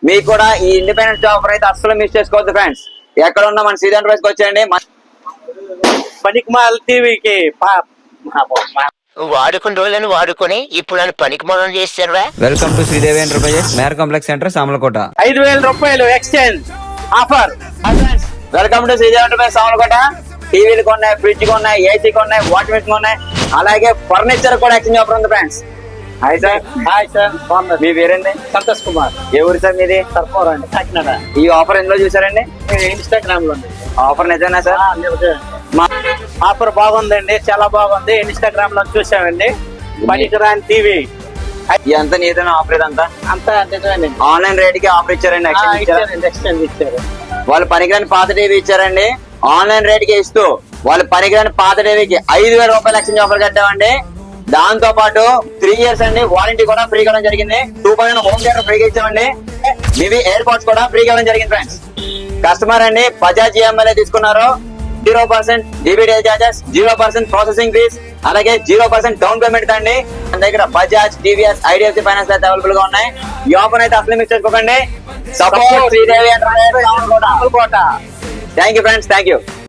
మీకు కూడా ఈ ఇండిపెండెన్స్ డే ఆఫర్ అయితే అస్సలు మిస్ చేసుకోవద్దు ఫ్రెండ్స్. ఎక్కడ ఉన్నా మన శ్రీధర్ ఎంటర్ప్రైజ్ కి వచ్చేయండి. పనికిమాల టీవీకి వాడుకున్న రోజులను వాడుకొని ఇప్పుడు నన్ను పనికి మొదలు చేస్తారా. వెల్కమ్ టు శ్రీదేవి ఎంటర్ప్రైజెస్, మేర్ కాంప్లెక్స్ సెంటర్, సామలకోట. 5,000 రూపాయలు exchange offer. Welcome to Sridevi enterprise Samalkot. టీవీలు కొన్నాయి, ఫ్రిడ్జ్ కొన్నాయి, ఏసీ కొన్నాయి, వాషింగ్ మెషిన్ కొన్నాయి, అలాగే ఫర్నిచర్ కూడా ఎక్స్చేంజ్ ఆఫర్ ఉంది friends. Hi sir. Hi sir, బాగున్నారు? మీ పేరండి? సంతోష్ కుమార్. ఏ ఊరు సార్ మీది? సర్పవరం అండి, కాకినాడ. ఈ ఆఫర్ ఎందులో చూసారండి? ఇన్స్టాగ్రామ్ లో ఆఫర్ నిజమేనా సార్? ఆఫర్ బాగుందండి, చాలా బాగుంది. ఇన్స్టాగ్రామ్ లో చూసామండి. పనికిరాని టీవీ ఎంత నీదైన ఆఫర్ ఇదంతా అంతా నిజమేనండి. ఆన్లైన్ రేట్ కి ఆఫర్ ఇచ్చారండి. ఎక్స్చేంజ్ ఇచ్చారు. వాళ్ళు పనికిరాని పాత టీవీ ఇచ్చారండి. ఆన్లైన్ రేట్ కి ఇస్తూ వాళ్ళు పనికిరాని పాత టీవీకి 5,000 రూపాయలు ఎక్స్చేంజ్ ఆఫర్ కట్టామండి. దాంతో పాటు 3 years అండి వారంటీ కూడా ఫ్రీ ఇవ్వడం జరిగింది. 2,000 హోమ్ థియేటర్ ఫ్రీగా ఇచ్చామండి. ఇవి ఎయిర్ పోర్ట్స్ కూడా ఫ్రీగా ఇవ్వడం జరిగింది ఫ్రెండ్స్. కస్టమర్ అండి బజాజ్ ఈఎంఐ తీసుకున్నారు. 0% డిబిటీ చార్జెస్, 0% ప్రాసెసింగ్ ఫీస్, అలాగే 0% డౌన్ పేమెంట్ అండి. మన దగ్గర బజాజ్, టీవీఎస్, ఐడిఎఫ్సి ఫైనాన్స్ అయితే అవైలబుల్ గా ఉన్నాయి. ఈ ఆఫర్ అయితే అసలు మిస్ చేసుకోకండి. Support Sridevi enterprises. Thank you friends, thank you.